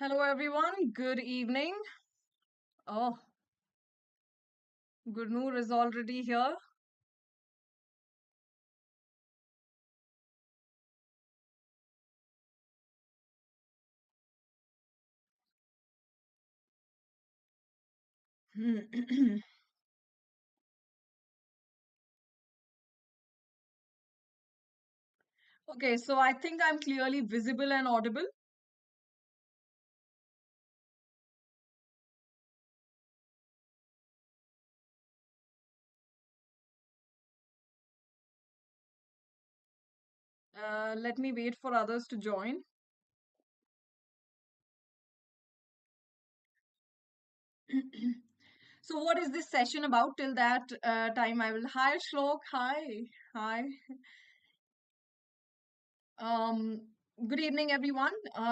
Hello, everyone. Good evening. Oh, Gurnoor is already here. Okay, so I think I'm clearly visible and audible. Let me wait for others to join. So, what is this session about? Till that time, I will. Hi, Shlok. Hi. Hi. Um, Good evening, everyone.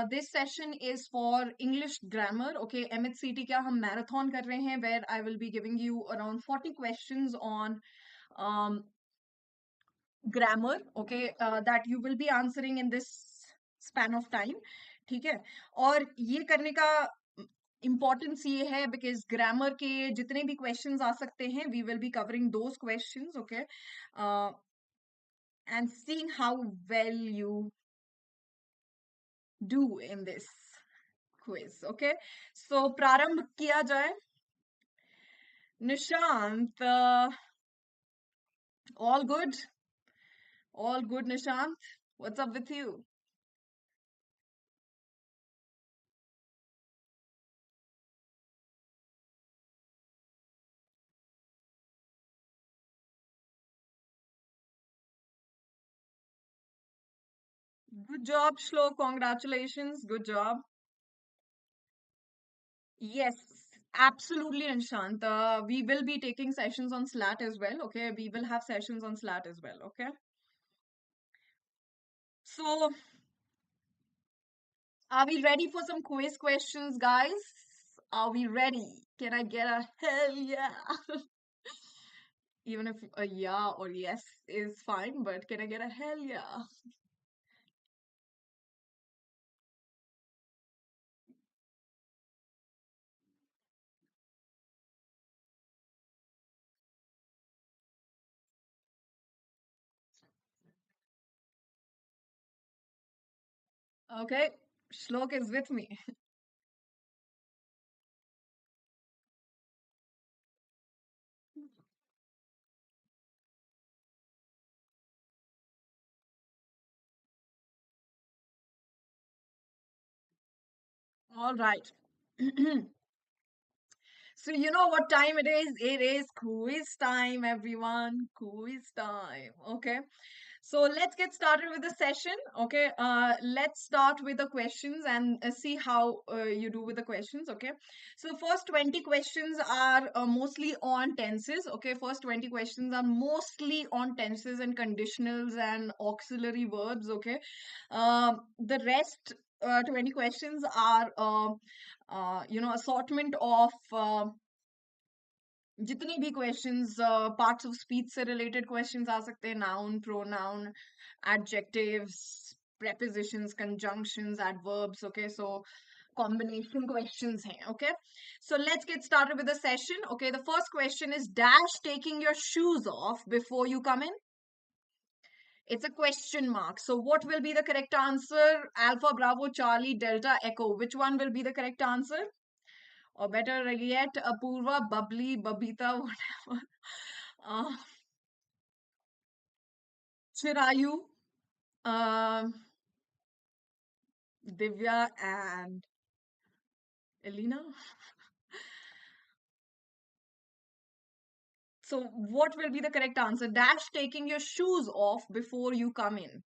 This session is for English grammar. Okay, MHCET क्या हम marathon कर रहे हैं, where I will be giving you around 40 questions on um, grammar, okay, that you will be answering in this span of time. ठीक है, और ये करने का इम्पोर्टेंस ये है बिकॉज ग्रामर के जितने भी क्वेश्चंस आ सकते हैं we will be covering those questions, okay, and seeing how well you do in this quiz, okay. So प्रारंभ किया जाए. Nishant, all good? All good Nishant? What's up with you? Good job, Shlo. Congratulations. Good job. Yes, absolutely, Nishant. We will be taking sessions on SLAT as well. Okay, we will have sessions on SLAT as well. Okay. So, are we ready for some quiz questions, guys? Are we ready? Can I get a hell yeah? Even if a yeah or yes is fine, but can I get a hell yeah? Okay, Shlok is with me. All right. So you know what time it is? It is quiz time, everyone. Quiz time. Okay. So let's get started with the session. Okay. Let's start with the questions and see how you do with the questions. Okay. So first 20 questions are mostly on tenses. Okay. First 20 questions are mostly on tenses and conditionals and auxiliary verbs. Okay. The rest 20 questions are assortment of जितने भी questions parts of speech से related questions आ सकते हैं, noun, pronoun, adjectives, prepositions, conjunctions, adverbs. Okay, so combination questions हैं. Okay, so let's get started with the session. Okay, the first question is dash taking your shoes off before you come in. It's a question mark. So what will be the correct answer? Alpha, Bravo, Charlie, Delta, Echo. Which one will be the correct answer? Or better yet, Apurva, Bubbly, Babita, whatever. Uh, Chirayu, um, Divya, and Elena. So, what will be the correct answer? Dash taking your shoes off before you come in.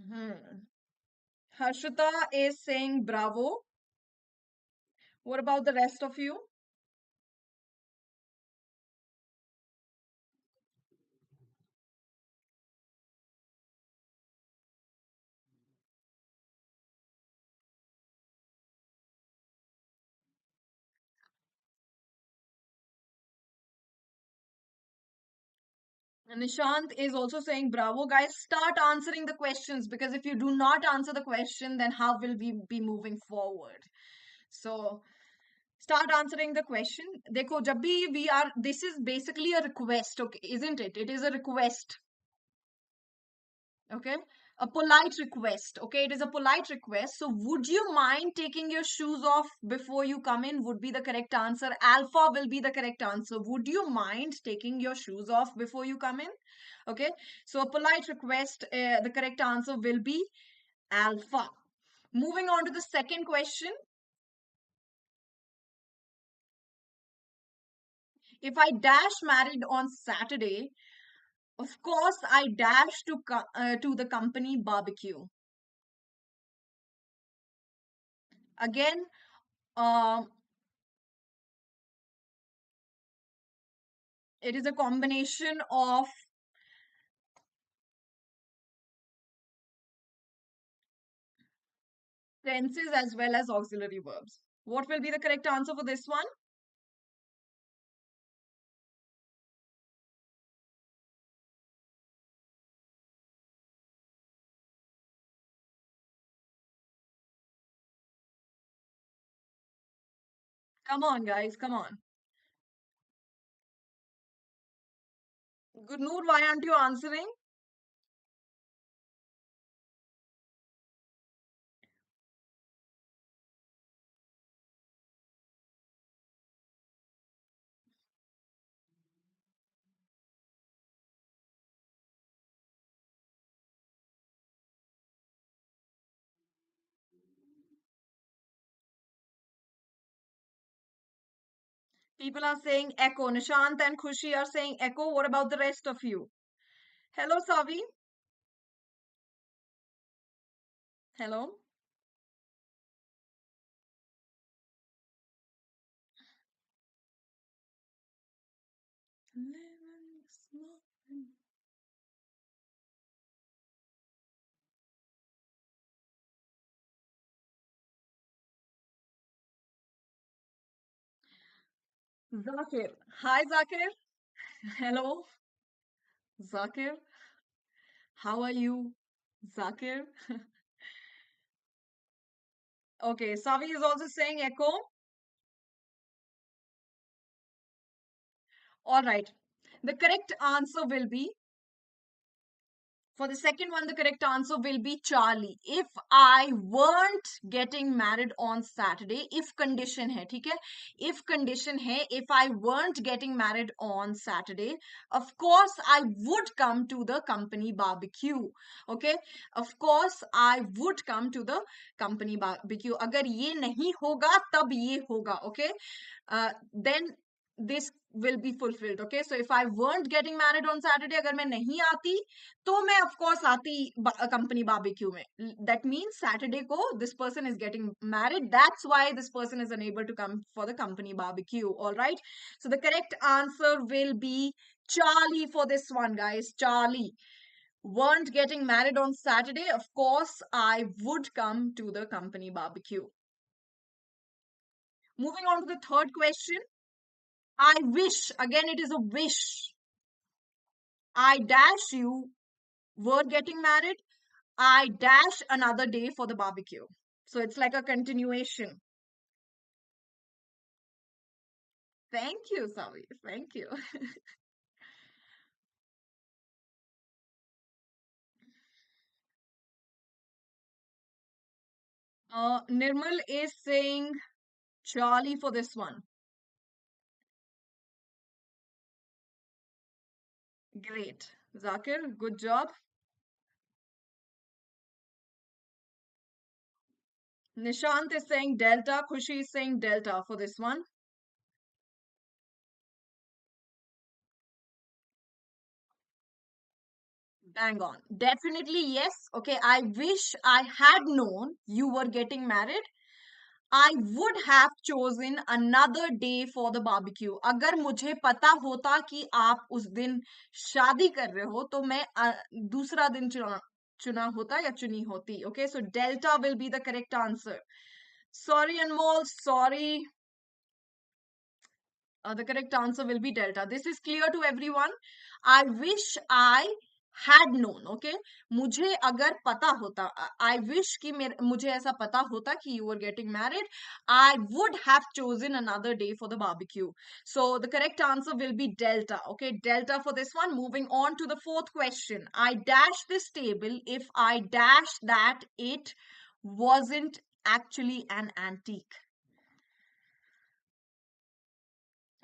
Hmm. Harshita is saying bravo. What about the rest of you? Nishant is also saying, bravo, guys, start answering the questions, because if you do not answer the question, then how will we be moving forward? So, start answering the question. Dekho, jab bhi we are, this is basically a request, okay, isn't it? It is a request, okay? A polite request, okay? It is a polite request. So, would you mind taking your shoes off before you come in? Would be the correct answer. Alpha will be the correct answer. Would you mind taking your shoes off before you come in? Okay, so a polite request, the correct answer will be alpha. Moving on to the second question. If I dash married on Saturday, of course I dash to the company barbecue. Again, um, it is a combination of tenses as well as auxiliary verbs. What will be the correct answer for this one? Come on, guys, come on. Gurnoor, why aren't you answering? People are saying echo. Nishant and Khushi are saying echo. What about the rest of you? Hello, Savi. Hello. Zakir. Hi, Zakir. Hello, Zakir. How are you, Zakir? Okay, Savi is also saying echo. All right. The correct answer will be, for the second one, the correct answer will be Charlie. If I weren't getting married on Saturday, if condition hai, theek hai? If condition hai, if I weren't getting married on Saturday, of course I would come to the company barbecue. Okay, of course I would come to the company barbecue. Agar ye nahi hoga, tab ye hoga. Okay, then this will be fulfilled. Okay, so if I weren't getting married on Saturday, agar main nahi aati, तो मैं of course आती company barbecue में. That means Saturday को this person is getting married. That's why this person is unable to come for the company barbecue. All right. So the correct answer will be Charlie for this one, guys. Charlie. Weren't getting married on Saturday. Of course, I would come to the company barbecue. Moving on to the third question. I wish, again, it is a wish. I dash you were getting married. I dash another day for the barbecue. So it's like a continuation. Thank you, Savi. Thank you. Nirmal is saying Charlie for this one. Great. Zakir, good job. Nishant is saying Delta. Khushi is saying Delta for this one. Bang on. Definitely yes. Okay, I wish I had known you were getting married. I would have chosen another day for the barbecue. अगर मुझे पता होता कि आप उस दिन शादी कर रहे हो तो मैं दूसरा दिन चुना होता या चुनी होती. Okay, so Delta will be the correct answer. Sorry, Anmol. Sorry. The correct answer will be delta. This is clear to everyone. I wish I had known. Okay, मुझे अगर पता होता, I wish कि मुझे ऐसा पता होता कि you were getting married, I would have chosen another day for the barbecue. So the correct answer will be delta. Okay, delta for this one. Moving on to the fourth question. I dash this table if I dash that it wasn't actually an antique.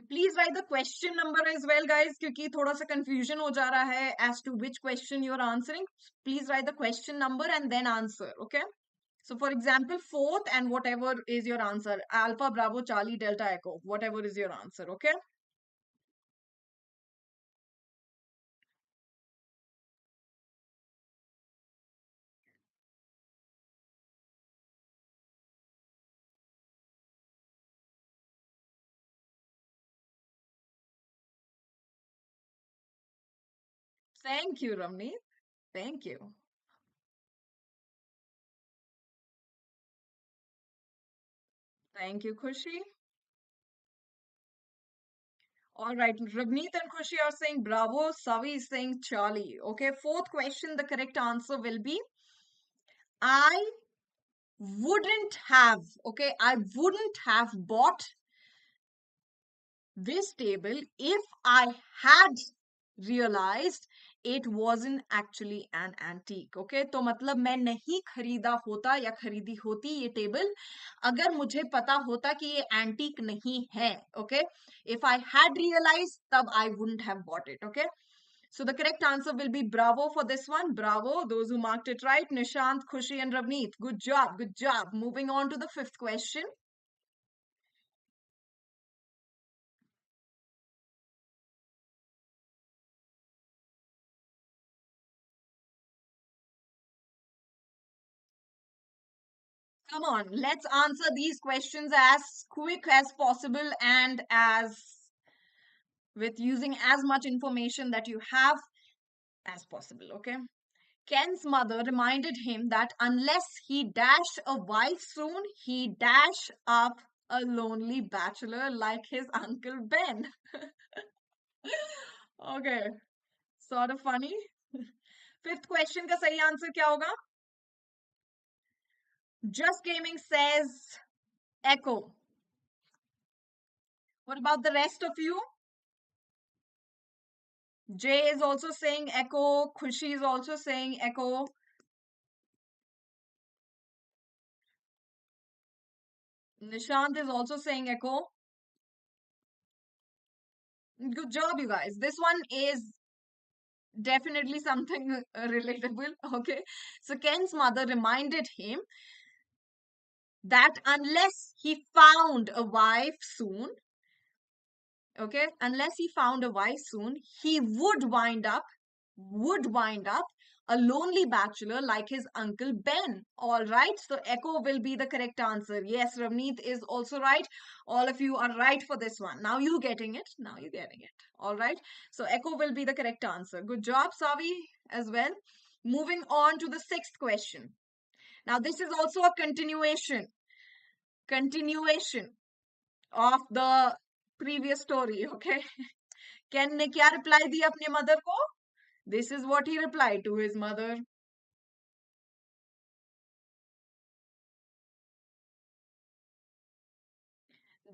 Please write the question number as well, guys, क्योंकि थोड़ा सा confusion हो जा रहा है as to which question you're answering. Please write the question number and then answer, okay? So for example, fourth and whatever is your answer, Alpha, Bravo, Charlie, Delta, Echo, whatever is your answer, okay? Thank you, Ramni. Thank you. Thank you, Khushi. All right, Ravneet and Khushi are saying Bravo. Savi is saying Charlie. Okay, fourth question, the correct answer will be I wouldn't have, okay, I wouldn't have bought this table if I had realized it wasn't actually an antique. Okay, तो मतलब मैं नहीं खरीदा होता या खरीदी होती ये टेबल अगर मुझे पता होता कि ये एंटीक नहीं है. Okay, if I had realized तब I wouldn't have bought it. Okay, so the correct answer will be bravo for this one. Bravo, those who marked it right. Nishant, Khushi and Ravneet, good job, good job. Moving on to the fifth question. Come on, let's answer these questions as quick as possible and as with using as much information that you have as possible. Okay. Ken's mother reminded him that unless he dashed a wife soon, he dash up a lonely bachelor like his uncle Ben. Okay, sort of funny. Fifth question का सही answer क्या होगा? Just Gaming says echo. What about the rest of you? Jay is also saying echo. Khushi is also saying echo. Nishant is also saying echo. Good job, you guys. This one is definitely something relatable. Okay. So Ken's mother reminded him that unless he found a wife soon, okay, unless he found a wife soon, he would wind up a lonely bachelor like his uncle Ben. All right, so echo will be the correct answer. Yes, Ravneet is also right. All of you are right for this one. Now you getting it. Now you getting it. All right, so echo will be the correct answer. Good job, Savi, as well. Moving on to the sixth question. Now this is also a continuation of the previous story. Okay. Ken ने क्या reply दिया अपने mother को? This is what he replied to his mother.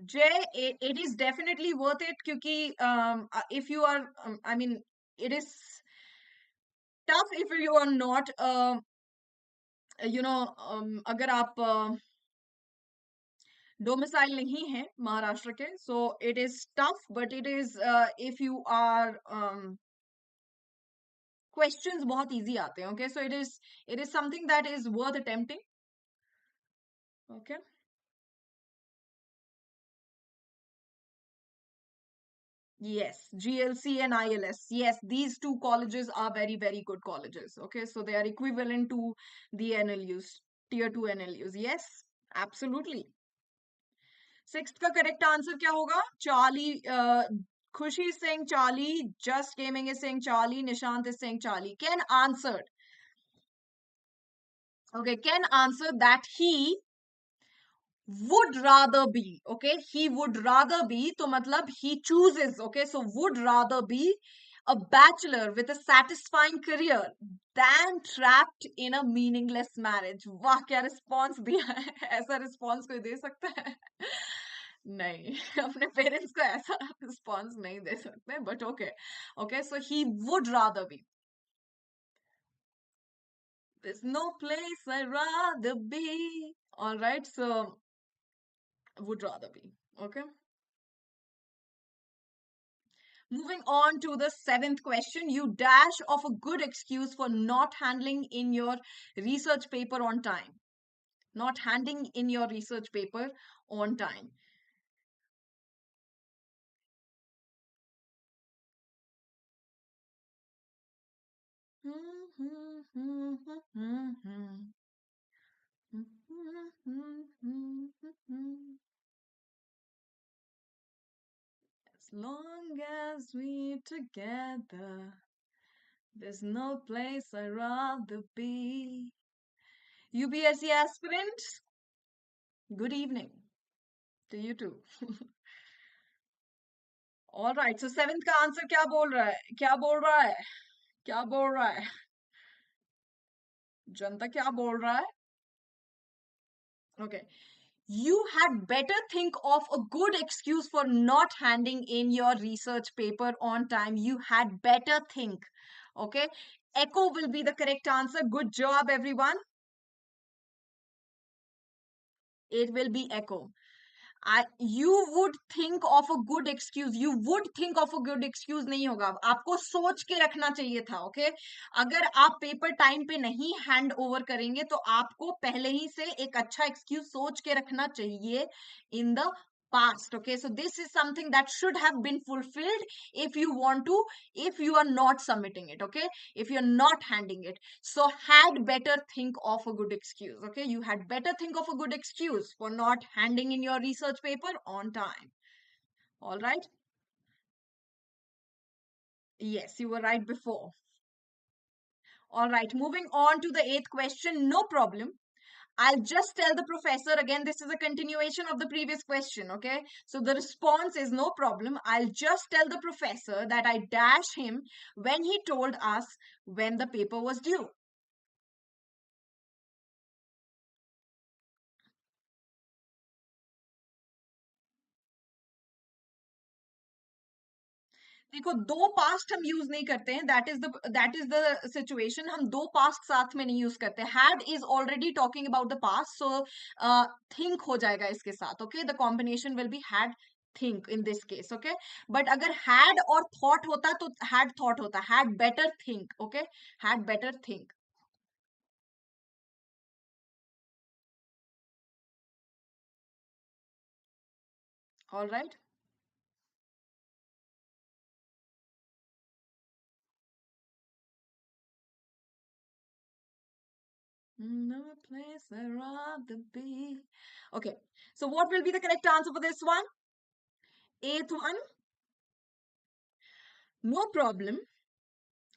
Jay, it is definitely worth it क्योंकि if you are, I mean, it is tough if you are not, अगर आप domicile नहीं है महाराष्ट्र के, so it is tough, but it is if you are questions बहुत easy आते हैं. Okay, so it is something that is worth attempting. Okay. Yes, GLC and ILS. Yes, these two colleges are very, very good colleges. Okay, so they are equivalent to the NLUs, tier 2 NLUs. Yes, absolutely. Sixth का correct answer क्या होगा? Charlie, Khushi is saying Charlie, Just Gaming is saying Charlie, Nishant is saying Charlie. Ken answered. Okay, Ken answered that he would rather be, okay, he would rather be, तो मतलब he chooses, okay, so would rather be a bachelor with a satisfying career than trapped in a meaningless marriage. वाह क्या response दिया है ऐसा response कोई दे सकता है नहीं अपने पेरेंट्स को ऐसा रिस्पॉन्स नहीं दे सकते but okay okay so he would rather be there's no place I'd rather be. All right, so would rather be. Okay. Moving on to the seventh question. You dash off a good excuse for not handling in your research paper on time. Not handing in your research paper on time. As long as we together, there's no place I'd rather be. UPSC aspirants, good evening to you too. All right, so seventh का answer क्या बोल रहा है क्या बोल रहा है क्या बोल रहा है जनता क्या बोल रहा है okay you had better think of a good excuse for not handing in your research paper on time. You had better think. Okay, echo will be the correct answer. Good job everyone. It will be echo. You would think of a good excuse. You would think of a good excuse नहीं होगा आपको सोच के रखना चाहिए था okay अगर आप पेपर टाइम पे नहीं हैंड ओवर करेंगे तो आपको पहले ही से एक अच्छा एक्सक्यूज सोच के रखना चाहिए in the past. Okay, so this is something that should have been fulfilled if you want to, if you are not submitting it. Okay, if you're not handing it, so had better think of a good excuse. Okay, you had better think of a good excuse for not handing in your research paper on time. All right, yes, you were right before. All right, moving on to the eighth question. No problem, I'll just tell the professor again. This is a continuation of the previous question. Okay, so the response is no problem. I'll just tell the professor that I dashed him when he told us when the paper was due. देखो दो past हम use नहीं करते हैं that is the situation हम दो past साथ में नहीं यूज करते had is already talking about the past so think हो जाएगा इसके साथ okay the combination will be had think in this case okay but अगर हैड और थॉट होता तो हैड थॉट होता had better think okay had better think all right no place I'd rather be okay so what will be the correct answer for this one eighth one no problem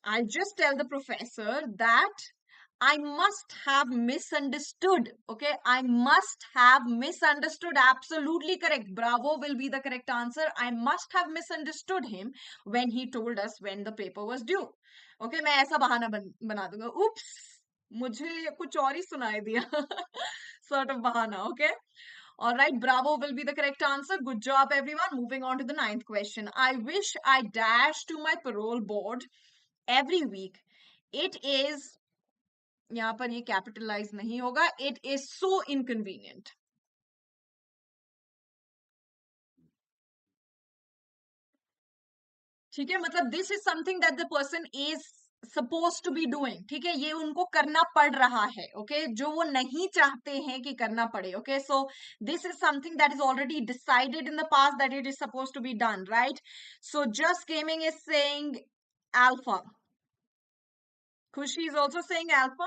I'll just tell the professor that I must have misunderstood. Okay, I must have misunderstood. Absolutely correct. Bravo will be the correct answer. I must have misunderstood him when he told us when the paper was due. Okay, मैं ऐसा बहाना बना दूंगा. Oops, मुझे कुछ और ही सुनाई दिया. Sort of bahana. Okay. All right, bravo will be the correct answer. Good job, everyone. Moving on to the ninth question. I wish I dash to my parole board every week. It is यहाँ पर ये capitalise नहीं होगा it is so inconvenient ठीक है मतलब this is something that the person is suppose to be doing ठीक है ये उनको करना पड़ रहा है ओके जो वो नहीं चाहते हैं कि करना पड़े okay so this is something that is already decided in the past that it is suppose to be done right so just gaming is saying alpha Khushi is also saying alpha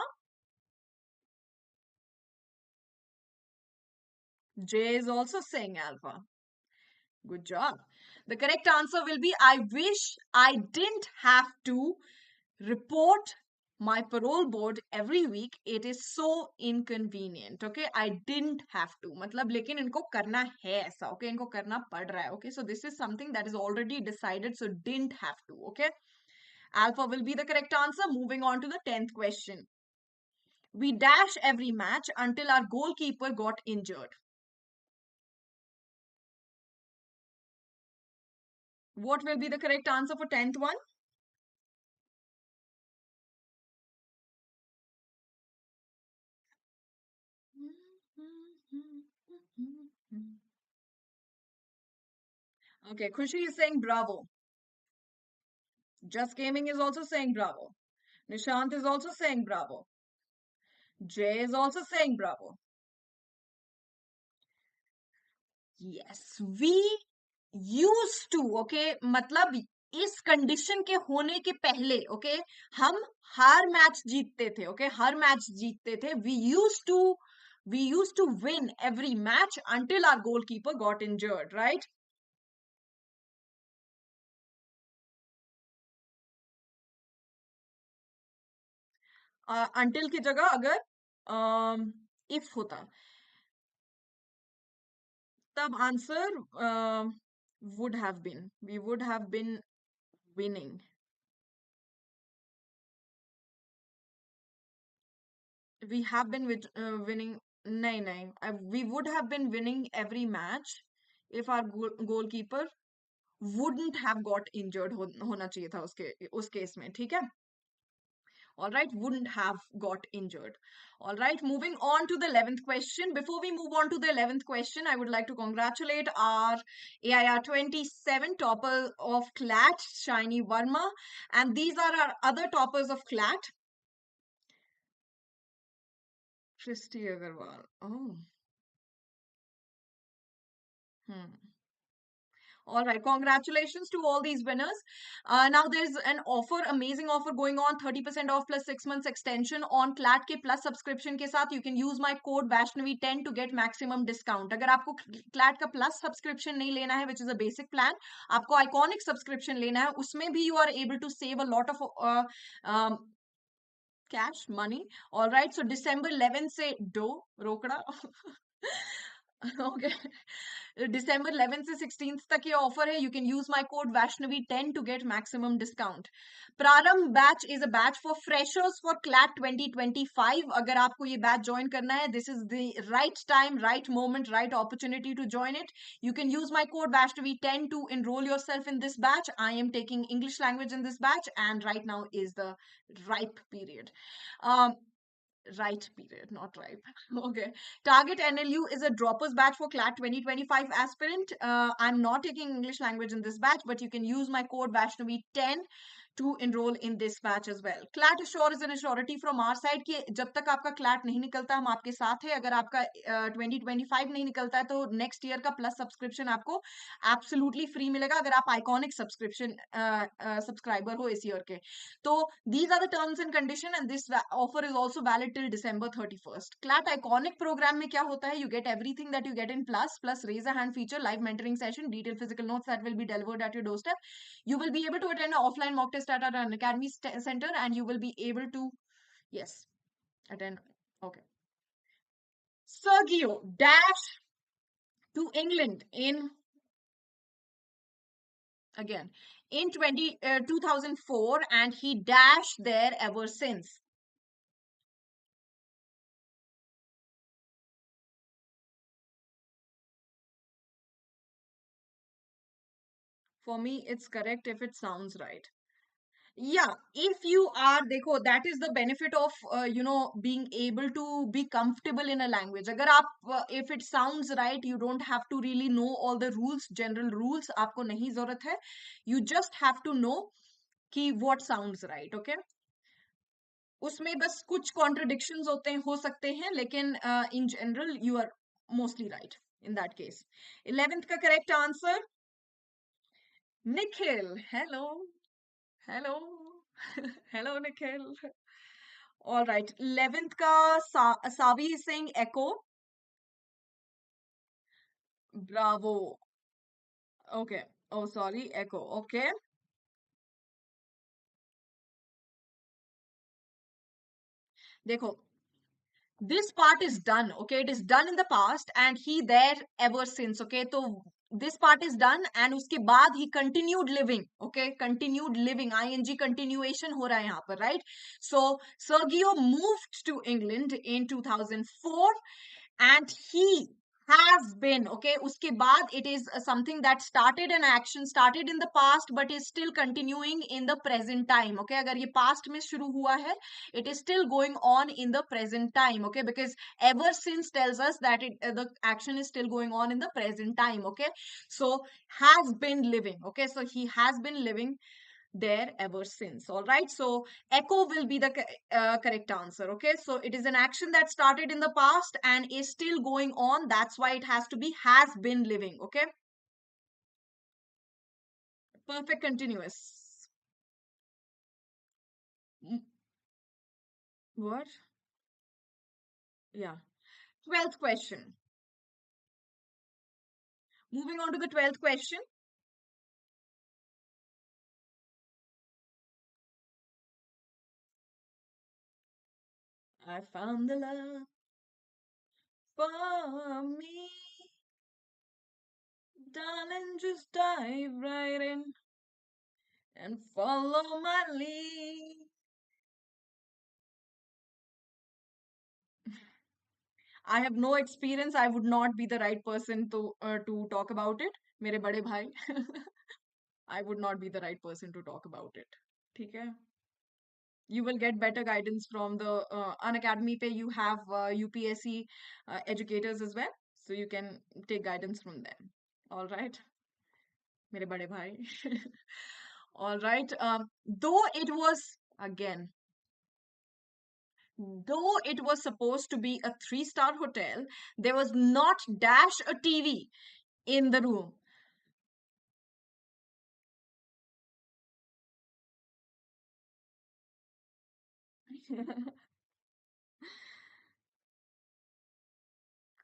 Jay is also saying alpha good job the correct answer will be I wish I didn't have to report my parole board every week. It is so inconvenient. Okay, I didn't have to, मतलब लेकिन इनको करना है ऐसा. Okay, इनको करना पड़ रहा है. Okay, so this is something that is already decided, so didn't have to. Okay, alpha will be the correct answer. Moving on to the 10th question. We dash every match until our goalkeeper got injured. What will be the correct answer for 10th one? Okay, Khushi is saying bravo. Just Gaming is also saying bravo. Nishant is also saying bravo. Jay is also saying bravo. Yes, we used to, okay, मतलब इस condition के होने के पहले, okay, हम हर match जीतते थे, okay, हर match जीतते थे. We used to win every match until our goalkeeper got injured, right? Until की जगह अगर if होता, तब answer would have been, we would have been winning. We have been winning. नहीं नहीं, we would have been winning every match if our goalkeeper wouldn't have got injured. होना चाहिए था उसके उस केस में. ठीक है. All right, wouldn't have got injured. All right, moving on to the 11th question. Before we move on to the 11th question, I would like to congratulate our AIR 27 topper of CLAT, Shiny Verma. And these are our other toppers of CLAT. Christy Agarwal. Oh. Hmm. All right, congratulations to all these winners. Now there's an offer, amazing offer going on, 30% off plus 6 months extension on CLAT के plus subscription के साथ. You can use my code Vaishnavi10 to get maximum discount. अगर आपको CLAT का plus subscription नहीं लेना है, which is a basic plan, आपको iconic subscription लेना है, उसमें भी you are able to save a lot of cash money. All right, so December 11 से दो रोकड़ा. Okay. December 11th से 16th तक ये ऑफर है. You can use my code Vaishnavi10 to get maximum discount. प्रारंभ batch is a batch for freshers for CLAT 2025. अगर आपको ये batch join करना है, this is the right time, right moment, right opportunity to join it. You can use my code Vaishnavi10 to enroll yourself in this batch. I am taking English language in this batch, and right now is the ripe period. Um, Right period, not ripe. Okay. Target NLU is a droppers batch for CLAT 2025 aspirant. I'm not taking English language in this batch, but you can use my code Vaishnavi10 to enroll in this batch as well. CLAT Assure is an assurity from our side कि जब तक आपका CLAT नहीं निकलता हम आपके साथ हैं. अगर आपका 2025 नहीं निकलता है तो नेक्स्ट ईयर का प्लस सब्सक्रिप्शन आपको एब्सोल्युटली फ्री मिलेगा अगर आप आइकॉनिक सब्सक्रिप्शन सब्सक्राइबर हो इस ईयर के. तो these are the terms and condition, and this offer is also valid till December 31st. CLAT Iconic program में क्या होता है? You get everything that you get in plus raise a hand feature, live mentoring session, detailed physical notes that will be delivered at your doorstep. You will be able to attend an offline mock test at our Unacademy center, and you will be able to, yes, attend. Okay. Sergio dash to England in, again, in 2004, and he dashed there ever since. For me, it's correct if it sounds right. Yeah, if you are, देखो, that is the benefit of being able to be comfortable in a language. अगर आप if it sounds right, you don't have to really know all the rules, general rules. आपको नहीं जरूरत है. You just have to know कि what sounds right. Okay. उसमें बस कुछ contradictions हो सकते हैं, लेकिन in general you are mostly right in that case. 11th का correct answer, Nikhil. Hello. Hello. Hello, Nikhil. All right. 11th ka Savi is saying echo. Bravo. Okay. Oh, sorry. Echo. Okay. देखो, this part is done, okay? It is done in the past and he there ever since, okay? So this part is done and uske baad he continued living, okay? Continued living, ing continuation ho raha hai yahan par, right? So Sergio moved to England in 2004 and he has been, okay, uske baad it is something that started an action, started in the past but is still continuing in the present time, okay? Agar ye past mein shuru hua hai, it is still going on in the present time, okay? Because ever since tells us that the action is still going on in the present time, okay? So has been living, okay? So he has been living there ever since. All right, so echo will be the correct answer, okay? So it is an action that started in the past and is still going on, that's why it has to be has been living, okay? Perfect continuous. What? Yeah. 12th question. Moving on to the 12th question. I found the love for me, darling, just dive right in and follow my lead. I have no experience. I would not be the right person to talk about it. मेरे बड़े भाई. I would not be the right person to talk about it. ठीक है? You will get better guidance from the Unacademy पे you have UPSC educators as well, so you can take guidance from them. All right, मेरे बड़े भाई. All right. Though it was again, though it was supposed to be a three-star hotel, there was not dash a TV in the room.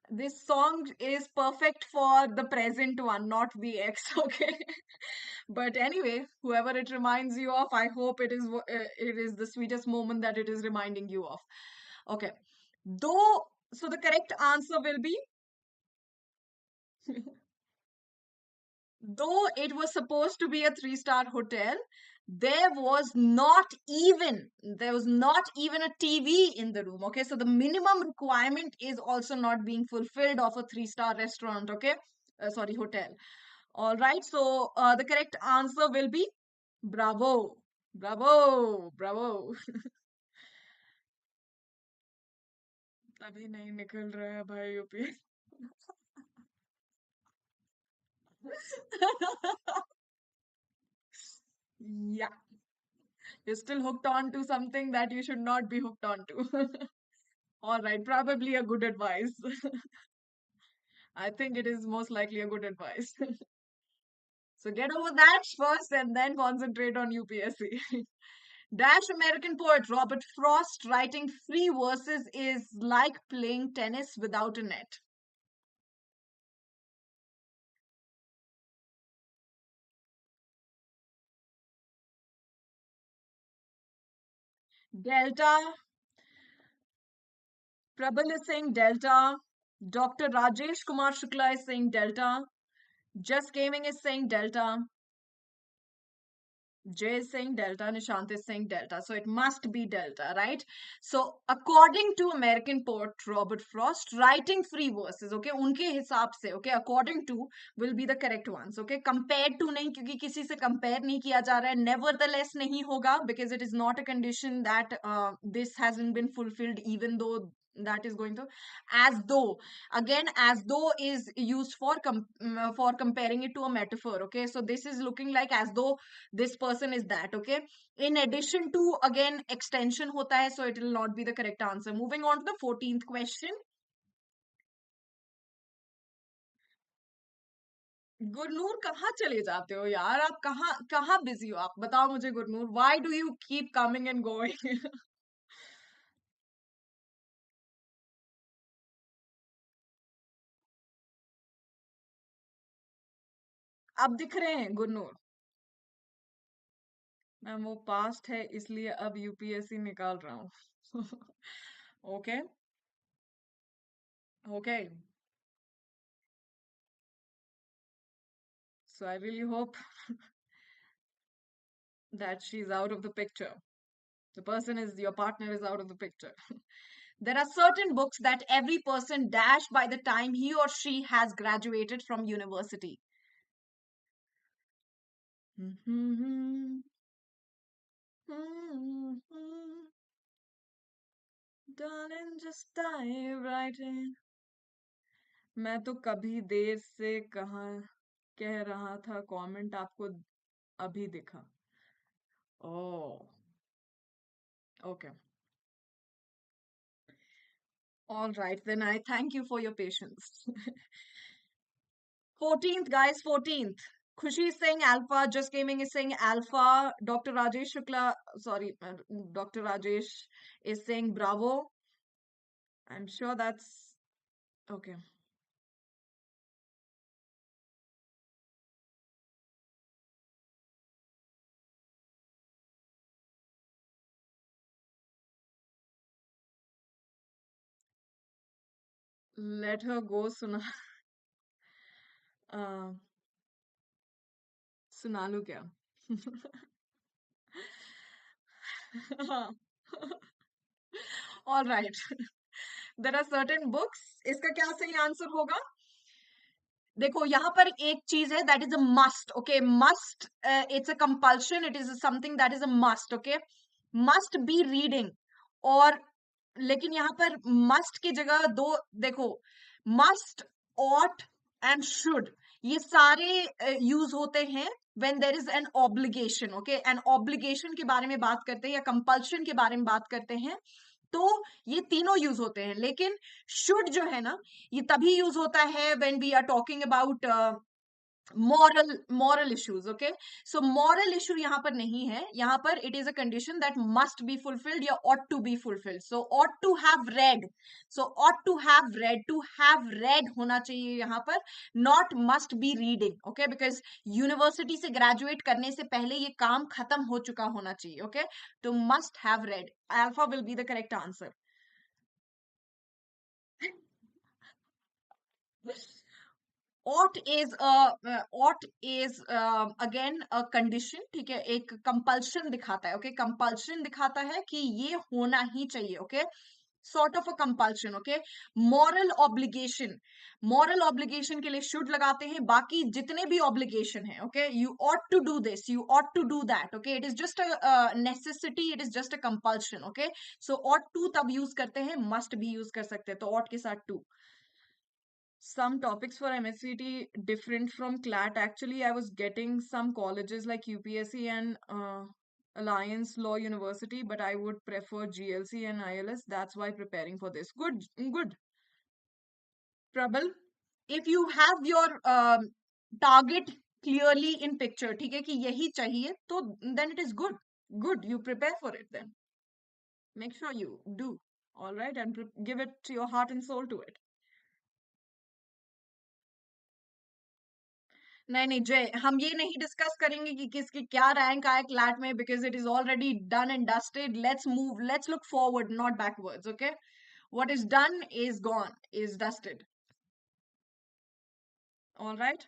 This song is perfect for the present one, not the ex, okay? But anyway, whoever it reminds you of, I hope it is the sweetest moment that it is reminding you of. Okay. Though, so the correct answer will be, though it was supposed to be a three-star hotel, there was not even a TV in the room, okay? So the minimum requirement is also not being fulfilled of a three-star restaurant, okay? Sorry, hotel. All right, so the correct answer will be bravo, bravo, bravo. अभी नहीं निकल रहा है भाई UP. Yeah, you're still hooked on to something that you should not be hooked on to. All right, probably a good advice. I think it is most likely a good advice. So get over that first and then concentrate on UPSC. Dash American poet Robert Frost writing free verses is like playing tennis without a net. Delta, Prabal is saying Delta. Dr. Rajesh Kumar Shukla is saying Delta. Just Gaming is saying Delta. Jay is saying Delta, Nishant is saying Delta. So it must be Delta, right? So according to American poet Robert Frost, writing free verses, okay, उनके हिसाब से, okay, according to will be the correct ones, okay? Compared to नहीं, क्योंकि किसी से compare नहीं किया जा रहा है. Nevertheless नहीं होगा because it is not a condition that this hasn't been fulfilled, even though that is going to, as though, again, as though is used for comparing it to a metaphor, okay? So this is looking like as though this person is that, okay? In addition to, again, extension hota hai, so it will not be the correct answer. Moving on to the 14th question. Gurnoor कहाँ चले जाते हो यार, आप कहाँ कहाँ busy हो आप, बताओ मुझे Gurnoor, why do you keep coming and going? आप दिख रहे हैं गुरनूर? मैम वो पास्ट है इसलिए अब यूपीएससी निकाल रहा हूँ. Okay. Okay. So I really hope that she's out of the picture. The person is, your partner is out of the picture. There are certain books that every person dash by the time he or she has graduated from university. Darling, just dive right in. मैं तो कभी देर से कह रहा था comment आपको अभी दिखा. Oh, okay. All right, then I thank you for your patience. 14th, guys, 14th. Khushi is saying alpha, Just Gaming is saying alpha, Dr. Rajesh Shukla, sorry, Dr. Rajesh is saying bravo. I'm sure that's okay. Let her go, uh, सुना लूं क्या? All right. There are certain books. इसका क्या सही answer होगा? देखो यहाँ पर एक चीज है that is a must. Okay, must, it's a compulsion, it is something that is a must. Okay, must be reading. और लेकिन यहाँ पर मस्ट की जगह दो, देखो, मस्ट, ought एंड शुड, ये सारे यूज होते हैं when there is an obligation. okay, an obligation के बारे में बात करते हैं या compulsion के बारे में बात करते हैं, तो ये तीनों यूज होते हैं. लेकिन शुड जो है ना, ये तभी यूज होता है when we are talking about moral issues. okay, so moral issue यहाँ पर नहीं है. यहाँ पर it is a condition that must be fulfilled या ought to be fulfilled. so ought to have read, so ought to have read होना चाहिए यहाँ पर, not must be reading. okay, because university से ग्रेजुएट करने से पहले ये काम खत्म हो चुका होना चाहिए. okay, तो must have read, alpha will be the correct answer. ought is again a condition. ठीक है, एक compulsion दिखाता है. okay, compulsion दिखाता है कि ये होना ही चाहिए. okay, sort of a compulsion. okay, moral obligation के लिए should लगाते हैं. बाकी जितने भी obligation है, okay, you ought to do this, you ought to do that. okay, it is just a necessity, it is just a compulsion. okay, so ought to तब use करते हैं, must भी use कर सकते हैं, तो ought के साथ to. Some topics for MHCET different from CLAT. Actually, I was getting some colleges like UPSC and Alliance Law University, but I would prefer GLC and ILS. That's why preparing for this. Good, good. Prabal, if you have your target clearly in picture, ठीक है कि यही चाहिए, तो then it is good. Good, you prepare for it then. Make sure you do. All right, and give it your heart and soul to it. नहीं नहीं जय, हम ये नहीं डिस्कस करेंगे कि किसकी क्या रैंक आए क्लैट में, because it is already done and dusted. Let's move, let's look forward, not backwards. Okay, what is done is gone, is dusted. All right.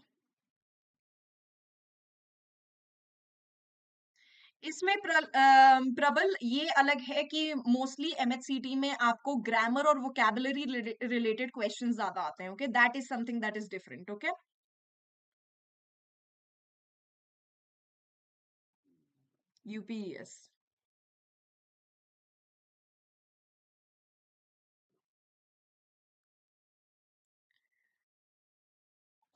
इसमें प्रबल ये अलग है कि मोस्टली एमएचसीटी में आपको ग्रामर और वोकैबुलरी रिलेटेड क्वेश्चंस ज्यादा आते हैं. Okay, that is something that is different. Okay, UPS.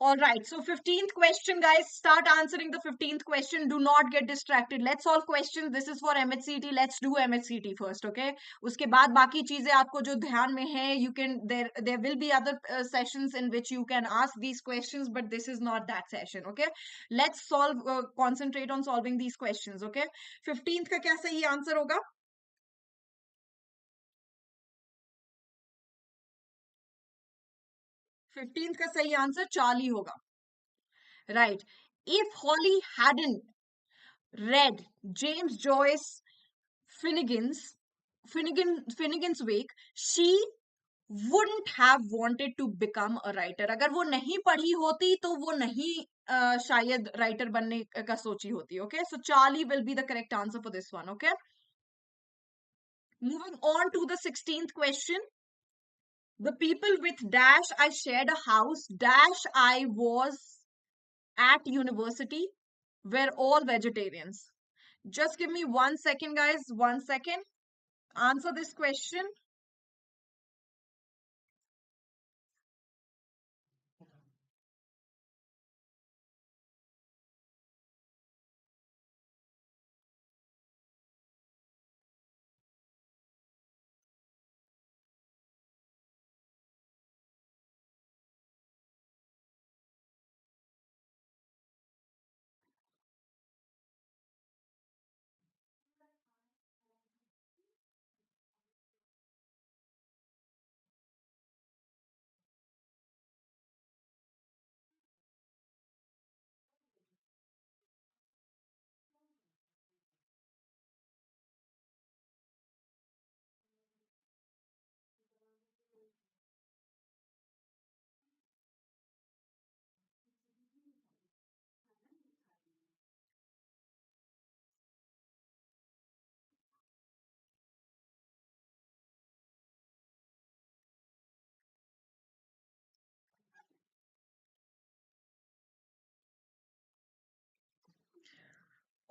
All right, so 15th question, guys. Start answering the 15th question. Do not get distracted. Let's solve questions. This is for MHCT. Let's do MHCT first, okay? उसके बाद बाकी चीजें आपको जो ध्यान में है, you can, there will be other sessions in which you can ask these questions, but this is not that session, okay? Let's concentrate on solving these questions, okay? 15th का क्या सही आंसर होगा? 15th का सही answer Charlie होगा. Right. If Holly hadn't Read James Joyce Finnegan's Finnegan's Wake, she wouldn't have wanted to become a writer. अगर वो नहीं पढ़ी होती तो वो नहीं शायद राइटर बनने का सोची होती. Okay, so Charlie will be the correct answer for this one. Okay, moving on to the 16th question. The people with dash I shared a house dash I was at university were all vegetarians. Just give me 1 second, guys. 1 second. Answer this question.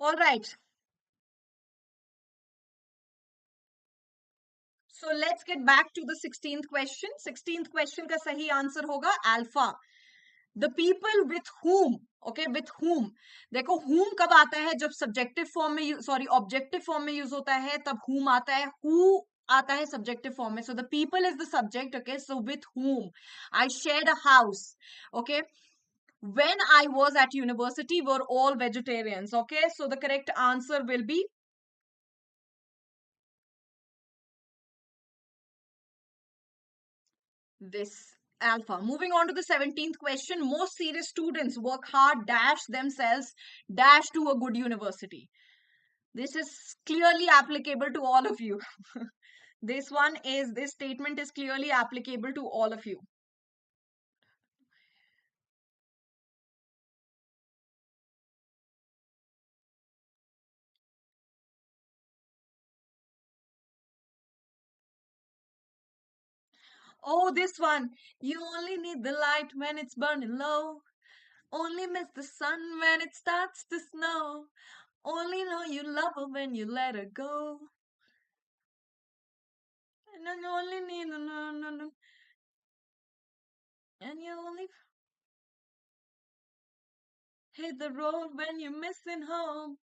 All right. So let's get back to the 16th question. 16th question का सही answer होगा alpha. The people with whom, okay, with whom. देखो whom कब आता है जब subjective form में sorry objective form में use होता है तब whom आता है. Who आता है subjective form में. So the people is the subject. Okay, so with whom I shared a house. Okay, when I was at university were all vegetarians. Okay, so the correct answer will be this alpha. Moving on to the 17th question. Most serious students work hard dash themselves dash to a good university. This is clearly applicable to all of you. This statement is clearly applicable to all of you. Oh, this one. You only need the light when it's burning low. Only miss the sun when it starts to snow. Only know you love her when you let her go. And then you only need no. And you only hit the road when you're missing home.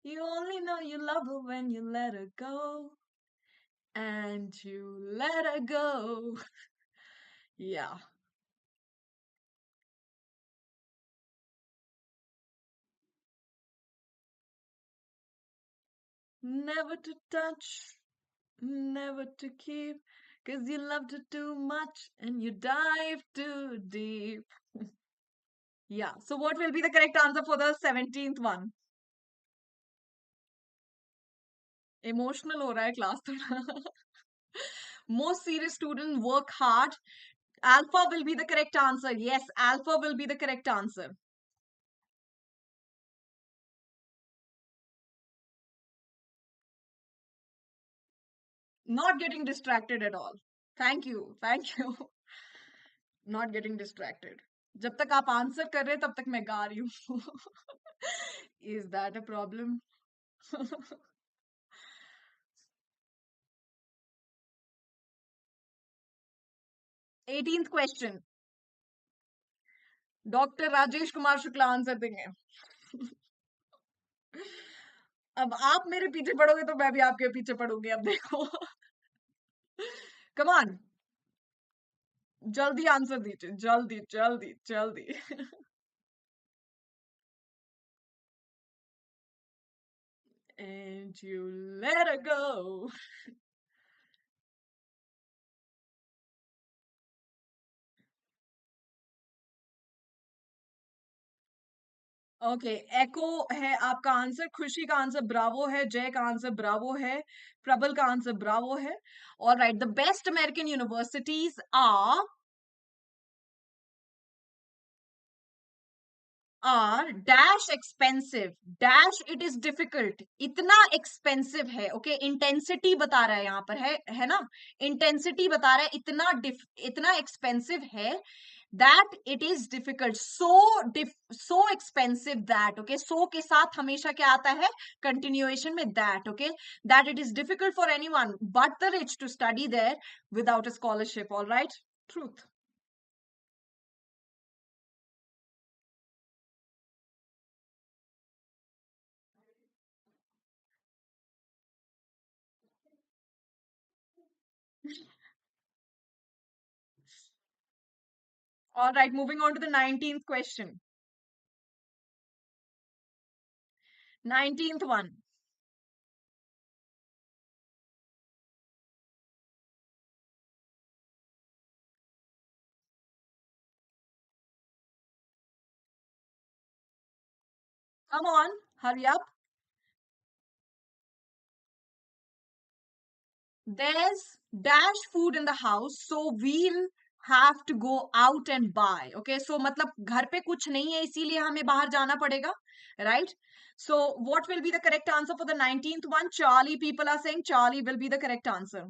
You only know you love her when you let her go. And you let her go. Yeah. Never to touch, never to keep. 'Cause you loved her too much and you dive too deep. Yeah. So what will be the correct answer for the 17th one? Emotional हो रहा है class थोड़ा. Most serious student work hard. Alpha will be the correct answer. Yes, alpha will be the correct answer. Not getting distracted at all. Thank you. Thank you. Not getting distracted. जब तक आप answer कर रहे हैं तब तक मैं गा रही हूँ. Is that a problem? 18th question. Doctor Rajesh Kumar Shukla answer देंगे. अब आप मेरे पीछे पड़ोगे तो मैं भी आपके पीछे पड़ूंगी. अब देखो. Come on. जल्दी आंसर दीजिए. जल्दी जल्दी जल्दी. And you let her go. Okay, एको है आपका आंसर, खुशी का आंसर ब्रावो है, जय का आंसर ब्रावो है, प्रबल का आंसर ब्रावो है। और right, the best American universities are dash expensive, dash it is difficult, इतना एक्सपेंसिव है। ओके, इंटेंसिटी बता रहा है यहाँ पर, है ना, इंटेंसिटी बता रहा है, इतना एक्सपेंसिव है, that it is difficult, so expensive that, okay, so के साथ हमेशा क्या आता है, continuation में that, okay, that it is difficult for anyone but the rich to study there without a scholarship. All right, truth. All right, moving on to the 19th question. 19th one. Come on, hurry up. There's dash food in the house, so we'll have to go out and buy. Okay, so मतलब घर पे कुछ नहीं है, इसीलिए हमें बाहर जाना पड़ेगा, right? So what will be the correct answer for the 19th one? Charlie, people are saying Charlie will be the correct answer.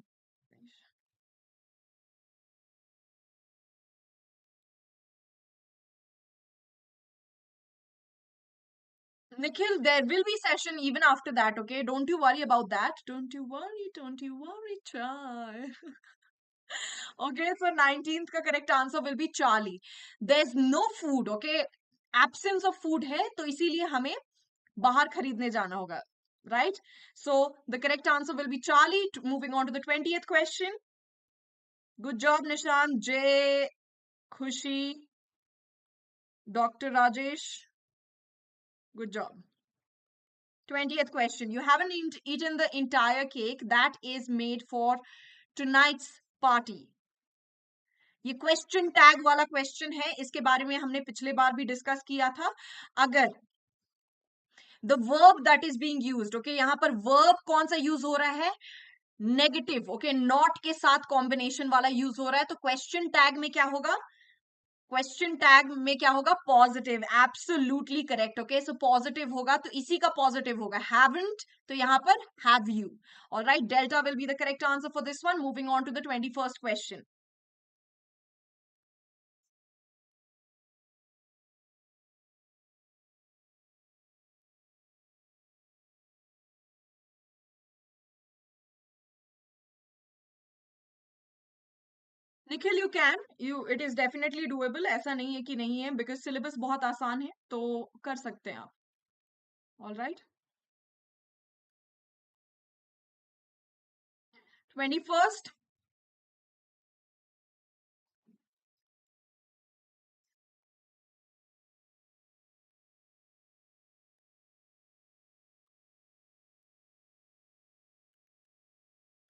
Nikhil, there will be session even after that, okay? Don't you worry about that. Don't you worry, try. Okay, so 19th का correct answer will be Charlie. There's no food, okay? Absence of food है, तो इसीलिए हमें बाहर खरीदने जाना होगा, right? So the correct answer will be Charlie. Moving on to the 20th question. Good job, Nishant, Jay, Khushi, Dr. Rajesh. Good job. 20th question. You haven't eaten the entire cake that is made for tonight's party. ये question tag वाला question है, इसके बारे में हमने पिछले बार भी discuss किया था। अगर the verb that is being used, okay, यहाँ पर वर्ब कौन सा यूज हो रहा है, नेगेटिव, ओके, नॉट के साथ कॉम्बिनेशन वाला यूज हो रहा है, तो क्वेश्चन टैग में क्या होगा, क्वेश्चन टैग में क्या होगा, positive, absolutely correct. Okay, so positive होगा, तो इसी का पॉजिटिव होगा, हैवंट, तो यहाँ पर have you. Alright, delta will be the correct answer for this one. Moving on to the 21st question. Nikhil, you can, you, it is definitely doable, ऐसा नहीं है कि नहीं है, बिकॉज सिलेबस बहुत आसान है, तो कर सकते हैं आप। All right, 21st।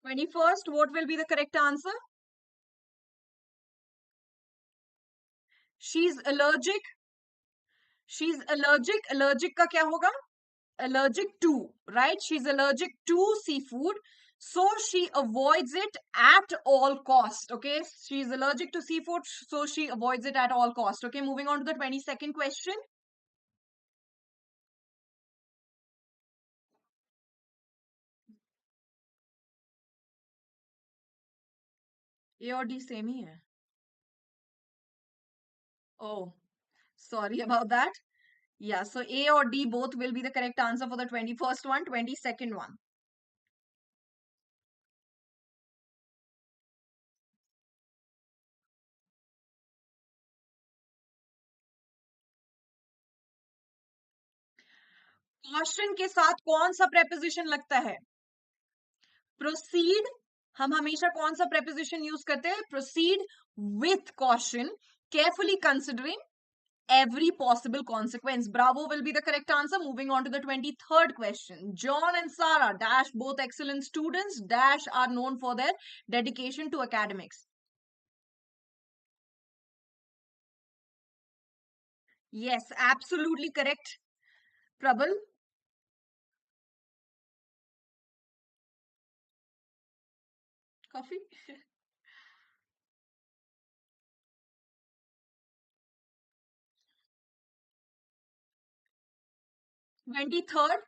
21st, what will be the correct answer? She is allergic, she is allergic, allergic का क्या होगा, allergic to, right? She's allergic to seafood, so she avoids it at all cost. Okay, she's allergic to seafood, so she avoids it at all cost. Okay, moving on to the 22nd question. A और D same ही है? Oh, sorry about that. Yeah, so A or D both will be the correct answer for the 21st one. 22nd one. Caution के साथ कौन सा preposition लगता है? Proceed, हम हमेशा कौन सा preposition use करते हैं? Proceed with caution, carefully considering every possible consequence. Bravo will be the correct answer. Moving on to the 23rd question. John and Sarah dash both excellent students dash are known for their dedication to academics. Yes, absolutely correct. Trouble. Coffee. 23rd,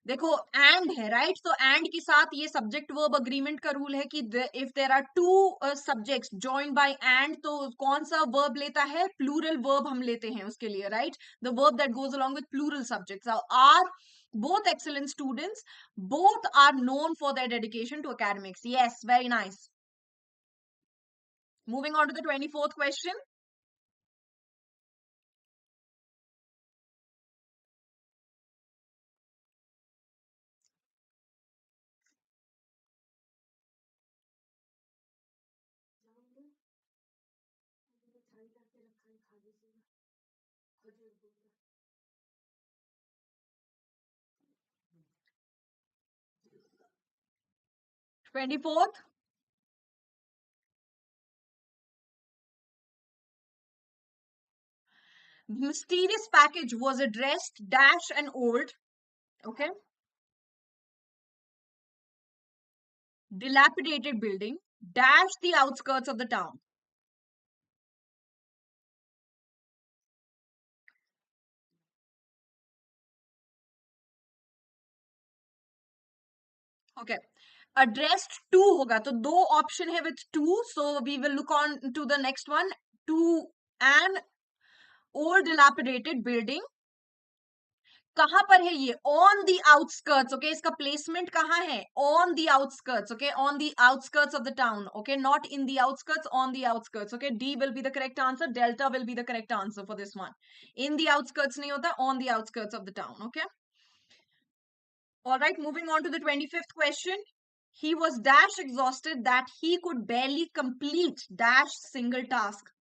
देखो and है right, तो and के साथ ये subject verb agreement का rule है कि if there are two subjects joined by and, तो कौन सा वर्ब लेता है, प्लूरल वर्ब हम लेते हैं उसके लिए, right, the verb that goes along with plural subjects are both excellent students, both are known for their dedication to academics. Yes, very nice. Moving on to the 24th question. 24th. The mysterious package was addressed dash and old, okay, dilapidated building dash the outskirts of the town. Okay, addressed to होगा तो दो option है with to, so we will look on to the next one. To an old dilapidated building, कहां पर है ये, on the outskirts, okay, इसका placement कहां है, on the outskirts, okay, on the outskirts of the town, okay, not in the outskirts, on the outskirts, okay, D will be the correct answer, delta will be the correct answer for this one. In the outskirts नहीं होता, on the outskirts of the town, okay. All right, moving on to the 25th question. He was dash exhausted that he could barely complete dash single task.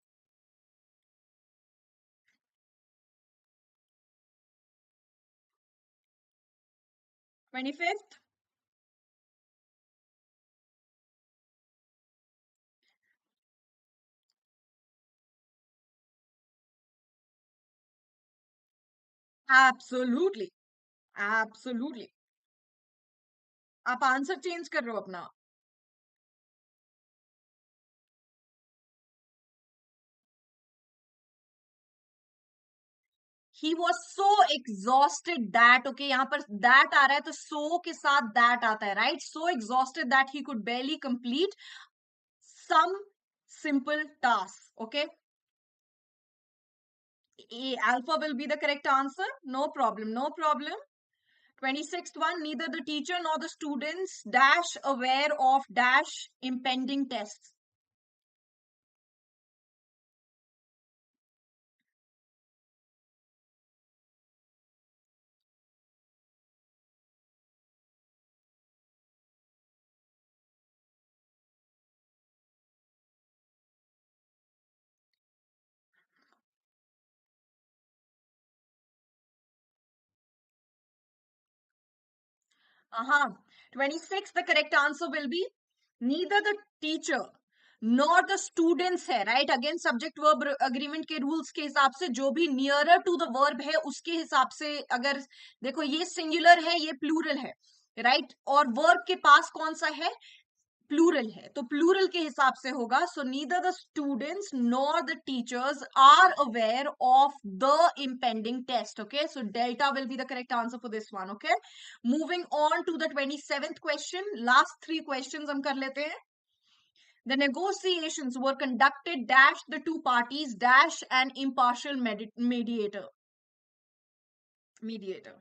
25th. Absolutely. Absolutely. आप answer change कर रहे हो अपना. He was so exhausted that, okay, यहाँ पर that आ रहा है तो so के साथ that आता है, right? So exhausted that he could barely complete some simple tasks, okay? Alpha will be the correct answer. No problem, no problem. 26th one, neither the teacher nor the students dash aware of dash impending tests. Uh-huh. 26, the correct answer will be neither the teacher nor the students है, right? Again, subject verb agreement के rules के हिसाब से जो भी nearer to the verb है उसके हिसाब से, अगर देखो ये singular है ये plural है, right? और verb के पास कौन सा है, प्लूरल है, तो प्लूरल के हिसाब से होगा. So neither the students nor the teachers are aware of the impending test, okay, so delta will be the correct answer for this one, okay. Moving on to the 27th question, last three questions हम कर लेते हैं. The negotiations were conducted dash the two parties dash an impartial mediator. Mediator.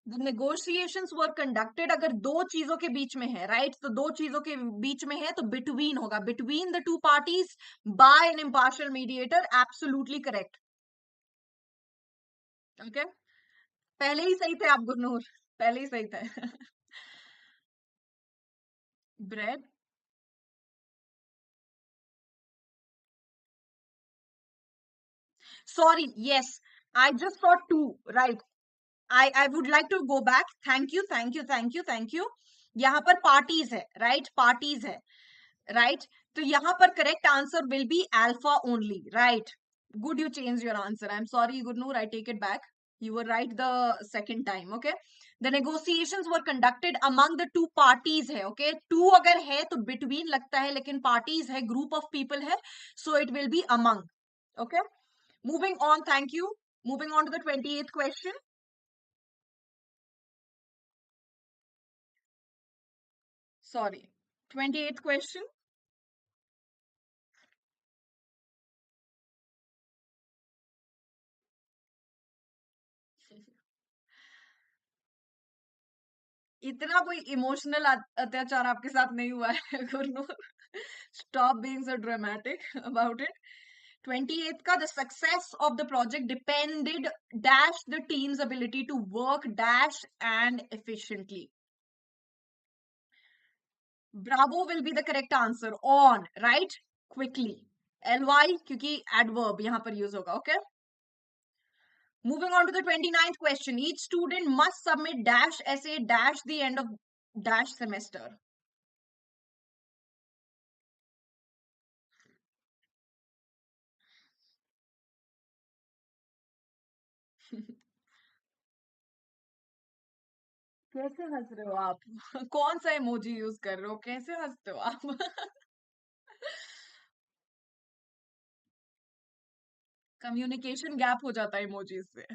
The negotiations were conducted, अगर दो चीजों के बीच में है, राइट, तो दो चीजों के बीच में है तो बिटवीन होगा, between the two parties by an impartial mediator. Absolutely correct, okay. पहले ही सही थे आप गुरनूर, पहले ही सही थे. Bread. Sorry, yes. I just saw two. Right. I would like to go back. Thank you, thank you, thank you, thank you. यहाँ पर parties है, right? Parties है, right? तो यहाँ पर correct answer will be alpha only, right? Good, you changed your answer. I'm sorry, Gurnoor, I take it back. You were right the second time, okay? The negotiations were conducted among the two parties है, okay? Two अगर है तो between लगता है, लेकिन parties है, group of people है, so it will be among, okay? Moving on, thank you. Moving on to the 28th question. Sorry, 28th question. इतना कोई इमोशनल अत्याचार आपके साथ नहीं हुआ है Gurnoor. Stop being so dramatic about it. 28th का the success of the project depended dash the team's ability to work dash and efficiently. Bravo will be the correct answer. On, right? Quickly. ly क्योंकि adverb यहाँ पर use होगा, okay? Moving on to the 29th question. Each student must submit dash essay dash the end of dash semester. कैसे हंस रहे हो आप? कौन सा इमोजी यूज कर रहे हो? कैसे हंसते हो आप? कम्युनिकेशन गैप हो जाता है इमोजीज से.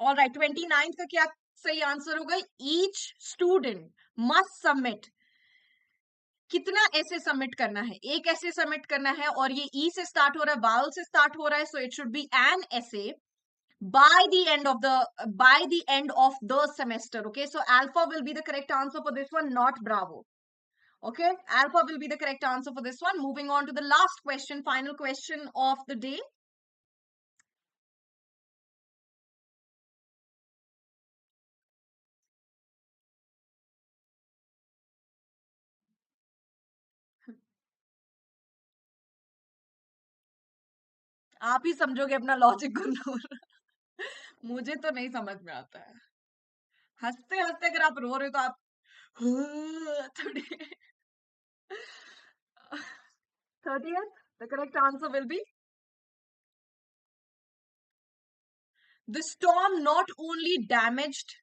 ऑल राइट, 29 का क्या सही आंसर होगा? Each student must submit. कितना ऐसे सबमिट करना है? एक ऐसे सबमिट करना है, और ये ई से स्टार्ट हो रहा है, वावल से स्टार्ट हो रहा है, so it should be an ऐसे by the end of the semester. Okay, so alpha will be the correct answer for this one, not bravo. Okay, alpha will be the correct answer for this one. Moving on to the last question, final question of the day. आप ही समझोगे अपना logic Gurnoor. मुझे तो नहीं समझ में आता है. हंसते हंसते अगर आप रो रहे हो तो आप थोड़ी. 30th, the correct answer will be the storm not only damaged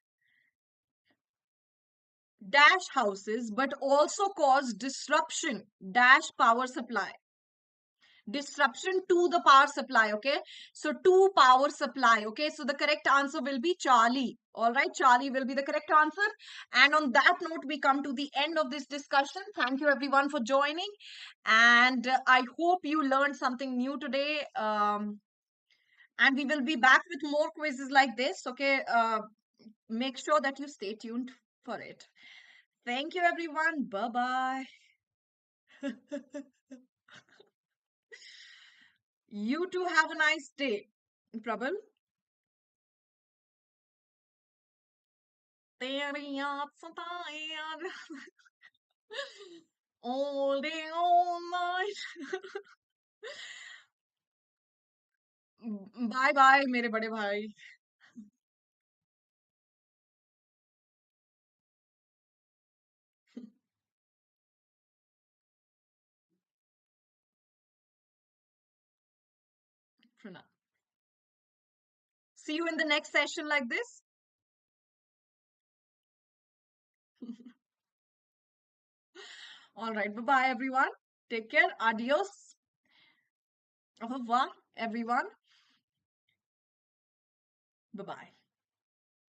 dash houses but also caused disruption dash power supply. Disruption to the power supply. Okay, so to power supply. Okay, so the correct answer will be Charlie. All right, Charlie will be the correct answer. And on that note, we come to the end of this discussion. Thank you everyone for joining, and I hope you learned something new today. And we will be back with more quizzes like this. Okay, make sure that you stay tuned for it. Thank you everyone. Bye bye. You too have a nice day. Prabal. तेरी याद सताए यार. All day, all night. Bye bye मेरे बड़े भाई. Pranav. See you in the next session like this. All right. Bye bye, everyone. Take care. Adios. Au revoir, everyone. Bye bye.